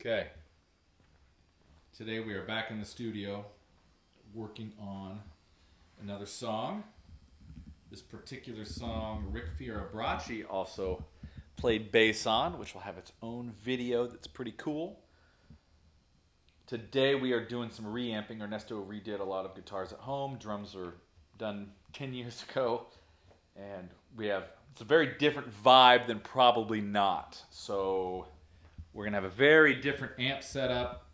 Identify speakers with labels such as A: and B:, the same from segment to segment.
A: Okay. Today we are back in the studio working on another song. This particular song, Rick Fiorabracci also played bass on, which will have its own video that's pretty cool. Today we are doing some reamping. Ernesto redid a lot of guitars at home. Drums are done 10 years ago. And it's a very different vibe than Probably Not. So we're going to have a very different amp setup.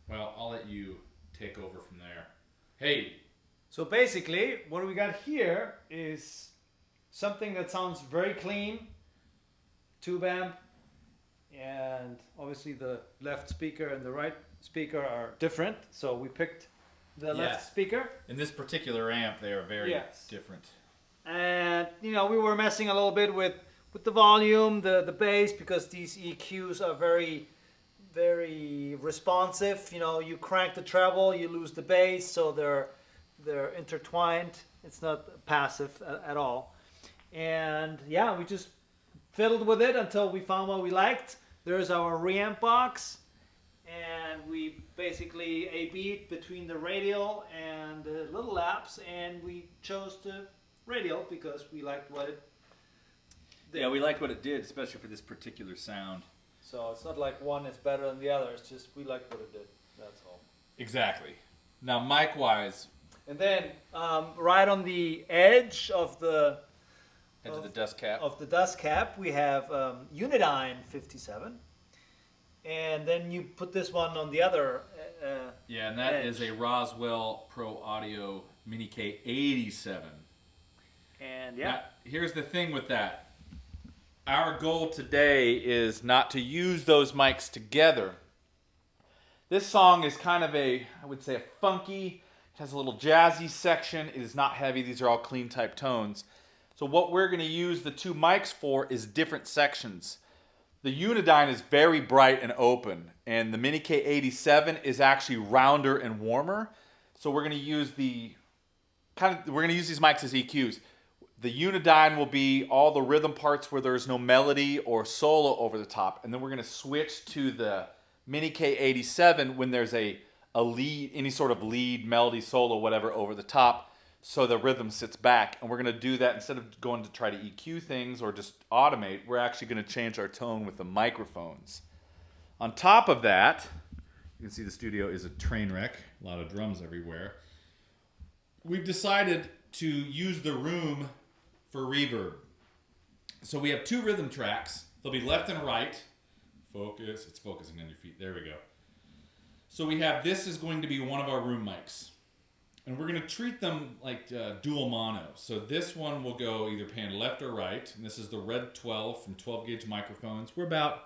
A: Well, I'll let you take over from there. Hey.
B: So basically, what we got here is something that sounds very clean. Tube amp. And obviously the left speaker and the right speaker are different. So we picked the left speaker.
A: In this particular amp, they are very different.
B: And, you know, we were messing a little bit with the volume, the bass, because these EQs are very, very responsive. You know, you crank the treble, you lose the bass, so they're intertwined. It's not passive at all. And yeah, we just fiddled with it until we found what we liked. There's our reamp box, and we basically A/B'd between the Radial and the little laps, and we chose the Radial because we liked what it did.
A: Yeah, we liked what it did, especially for this particular sound.
B: So it's not like one is better than the other. It's just we liked what it did. That's all.
A: Exactly. Now, mic-wise,
B: and then right on the edge of the
A: dust cap,
B: we have Unidyne 57, and then you put this one on the other.
A: Yeah, and that
B: edge.
A: is a Roswell Pro Audio Mini K87.
B: And yeah,
A: now, here's the thing with that. Our goal today is not to use those mics together. This song is kind of I would say a funky, it has a little jazzy section. It is not heavy. These are all clean type tones. So what we're going to use the two mics for is different sections. The Unidyne is very bright and open, and the Mini K87 is actually rounder and warmer. So we're going to use these mics as EQs. The Unidyne will be all the rhythm parts where there's no melody or solo over the top. And then we're going to switch to the Mini K87 when there's a lead, any sort of lead, melody, solo, whatever over the top, so the rhythm sits back. And we're going to do that instead of going to try to EQ things or just automate. We're actually going to change our tone with the microphones. On top of that, you can see the studio is a train wreck. A lot of drums everywhere. We've decided to use the room for reverb. So we have two rhythm tracks. They'll be left and right. Focus. It's focusing on your feet. There we go. So we have, this is going to be one of our room mics. And we're going to treat them like dual mono. So this one will go either pan left or right. And this is the Red 12 from 12 gauge microphones. We're about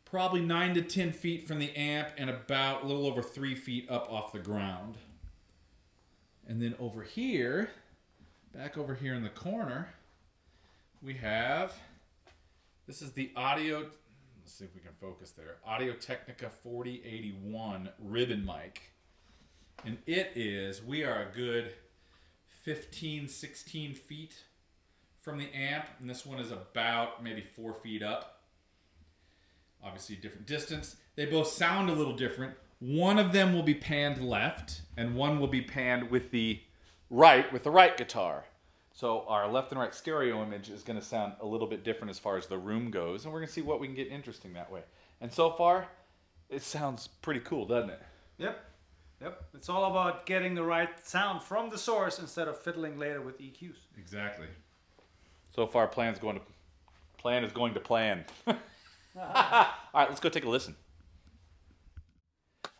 A: probably 9 to 10 feet from the amp and about a little over 3 feet up off the ground. And then over here, back over here in the corner, we have, this is the let's see if we can focus there, Audio-Technica AT4081 ribbon mic. And we are a good 15, 16 feet from the amp. And this one is about maybe 4 feet up. Obviously a different distance. They both sound a little different. One of them will be panned left, and one will be panned with the right guitar. So our left and right stereo image is going to sound a little bit different as far as the room goes, and we're going to see what we can get interesting that way. And so far, it sounds pretty cool, doesn't it?
B: Yep. It's all about getting the right sound from the source instead of fiddling later with EQs.
A: Exactly. So far, plan is going to plan. All right, let's go take a listen.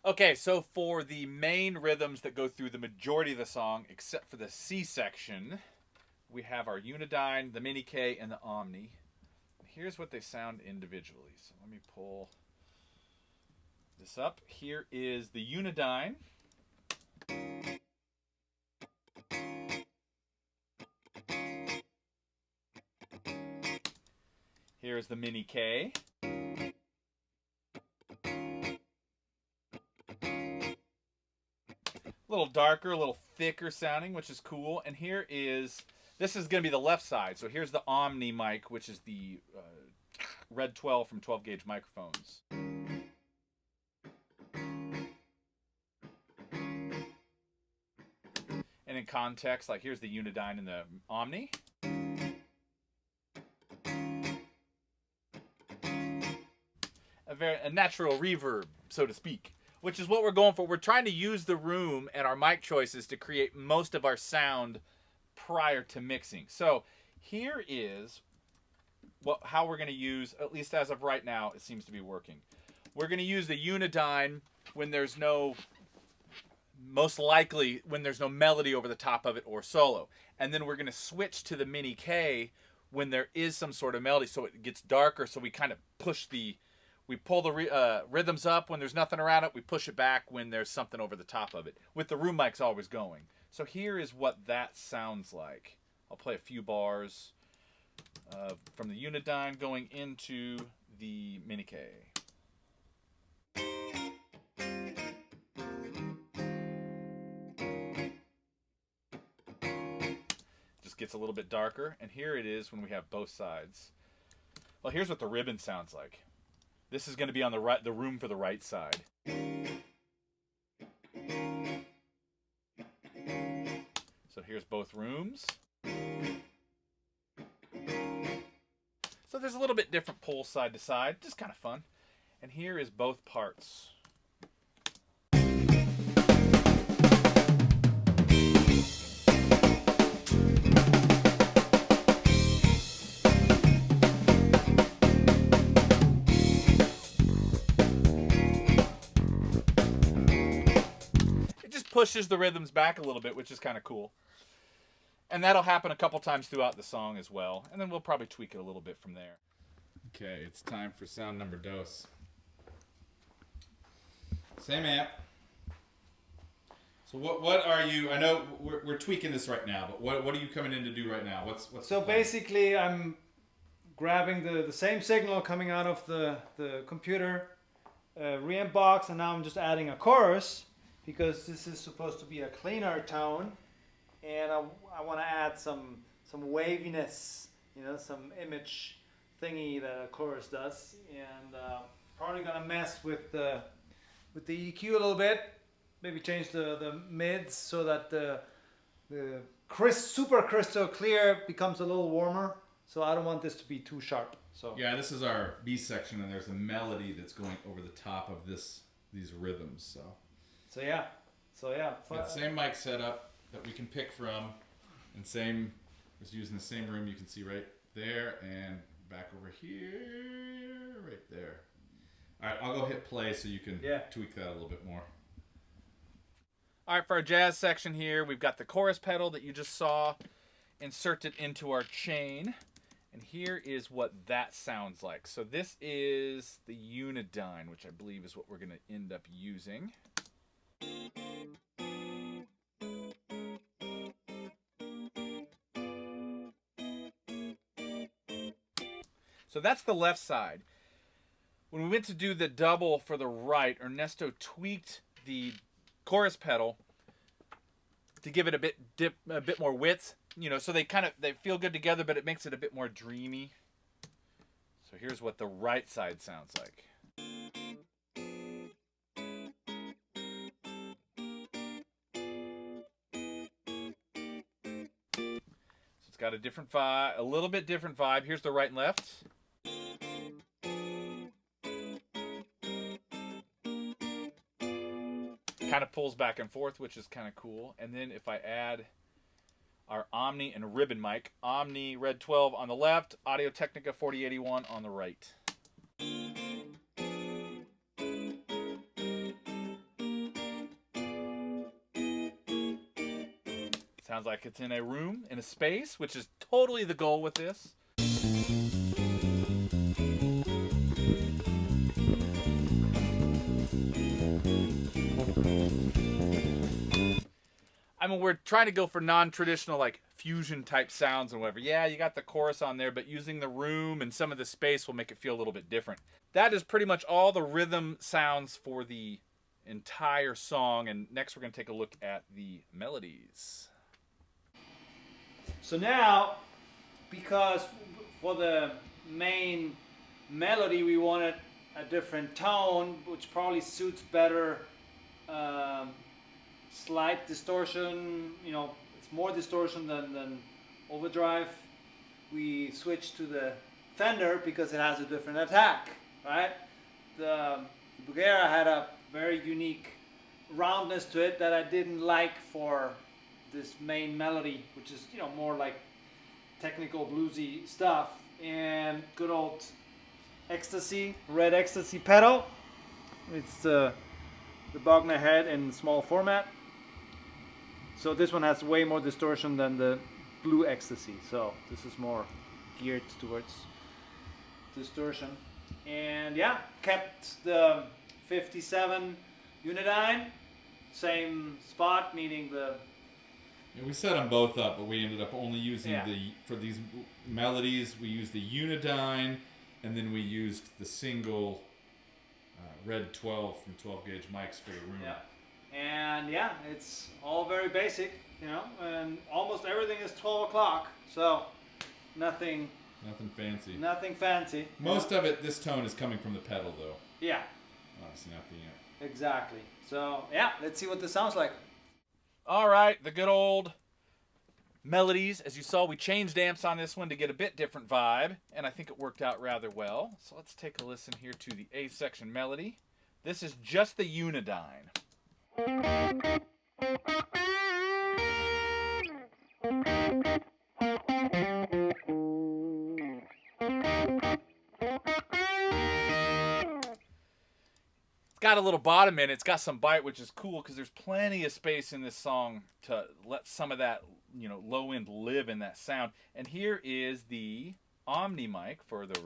A: Okay, so for the main rhythms that go through the majority of the song, except for the C section, we have our Unidyne, the Mini K, and the Omni. Here's what they sound individually. So let me pull this up. Here is the Unidyne. Here's the Mini K. A little darker, a little thicker sounding, which is cool. And this is going to be the left side. So here's the Omni mic, which is the Red 12 from 12 gauge microphones. And in context, like here's the Unidyne and the Omni. A natural reverb, so to speak, which is what we're going for. We're trying to use the room and our mic choices to create most of our sound prior to mixing. So here is how we're going to use, at least as of right now, it seems to be working. We're going to use the Unidyne when there's no, most likely when there's no melody over the top of it or solo. And then we're going to switch to the Mini K when there is some sort of melody, so it gets darker, so we kind of we pull the rhythms up when there's nothing around it. We push it back when there's something over the top of it, with the room mics always going. So here is what that sounds like. I'll play a few bars from the Unidyne going into the Mini K. Just gets a little bit darker, and here it is when we have both sides. Well, here's what the ribbon sounds like. This is going to be on the room for the right side. So here's both rooms. So there's a little bit different pull side to side, just kind of fun. And here is both parts. Pushes the rhythms back a little bit, which is kind of cool. And that'll happen a couple times throughout the song as well. And then we'll probably tweak it a little bit from there. Okay, it's time for sound number dos. Same amp. So what are you, I know we're tweaking this right now, but what are you coming in to do right now? What's
B: so basically I'm grabbing the same signal coming out of the computer reamp box, and now I'm just adding a chorus, because this is supposed to be a cleaner tone, and I want to add some waviness, some image thingy that a chorus does, and probably gonna mess with the EQ a little bit, maybe change the mids so that the super crystal clear becomes a little warmer. So I don't want this to be too sharp. So
A: yeah, this is our B section, and there's a melody that's going over the top of these rhythms. So yeah. Got same mic setup that we can pick from, and was using the same room you can see right there, and back over here, right there. All right, I'll go hit play so you can tweak that a little bit more. All right, for our jazz section here, we've got the chorus pedal that you just saw inserted into our chain, and here is what that sounds like. So this is the Unidyne, which I believe is what we're going to end up using. So that's the left side. When we went to do the double for the right, Ernesto tweaked the chorus pedal to give it a bit more width, so they feel good together, but it makes it a bit more dreamy. So here's what the right side sounds like. It's got a different vibe, a little bit different vibe. Here's the right and left. Kind of pulls back and forth, which is kind of cool. And then if I add our Omni and ribbon mic, Omni Red 12 on the left, Audio-Technica AT4081 on the right. Sounds like it's in a room, in a space, which is totally the goal with this. I mean, we're trying to go for non-traditional, like, fusion type sounds and whatever. Yeah, you got the chorus on there, but using the room and some of the space will make it feel a little bit different. That is pretty much all the rhythm sounds for the entire song, and next we're going to take a look at the melodies.
B: So now, because for the main melody, we wanted a different tone, which probably suits better slight distortion. You know, it's more distortion than overdrive. We switched to the Fender because it has a different attack, right? The Bogner had a very unique roundness to it that I didn't like for this main melody, which is, you know, more like technical bluesy stuff. And good old Ecstasy, red Ecstasy pedal. It's the Bogner head in small format. So this one has way more distortion than the blue Ecstasy. So this is more geared towards distortion. And yeah, kept the 57 Unidyne, same spot, meaning the...
A: Yeah, we set them both up, but we ended up only using for these melodies, we used the Unidyne, and then we used the single red 12 from 12 gauge mics for the room.
B: Yeah. And yeah, it's all very basic, you know, and almost everything is 12 o'clock, so nothing
A: fancy.
B: Nothing fancy.
A: Most of it, this tone is coming from the pedal, though.
B: Yeah.
A: Obviously not the amp.
B: Exactly. So yeah, let's see what this sounds like.
A: All right, the good old melodies. As you saw, we changed amps on this one to get a bit different vibe, and I think it worked out rather well. So let's take a listen here to the A section melody. This is just the Unidyne. It's got a little bottom in it. It's got some bite, which is cool because there's plenty of space in this song to let some of that, you know, low end live in that sound. And here is the Omni mic for the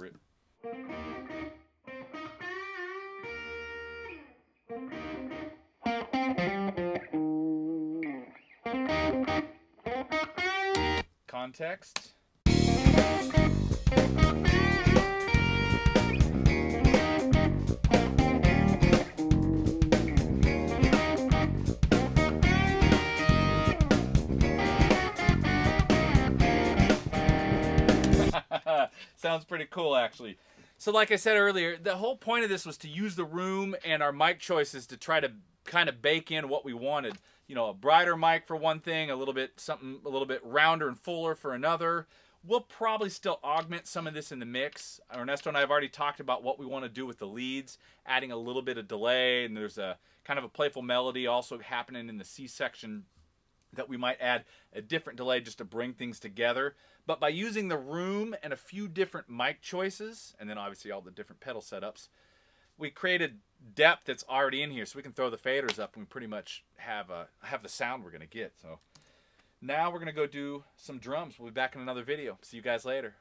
A: context. Sounds pretty cool, actually. So like I said earlier, the whole point of this was to use the room and our mic choices to try to kind of bake in what we wanted. You know, a brighter mic for one thing, something a little bit rounder and fuller for another. We'll probably still augment some of this in the mix. Ernesto and I have already talked about what we want to do with the leads, adding a little bit of delay, and there's a kind of a playful melody also happening in the C section that we might add a different delay just to bring things together. But by using the room and a few different mic choices, and then obviously all the different pedal setups, we created depth that's already in here, so we can throw the faders up and we pretty much have the sound we're going to get. So now we're going to go do some drums. We'll be back in another video. See you guys later.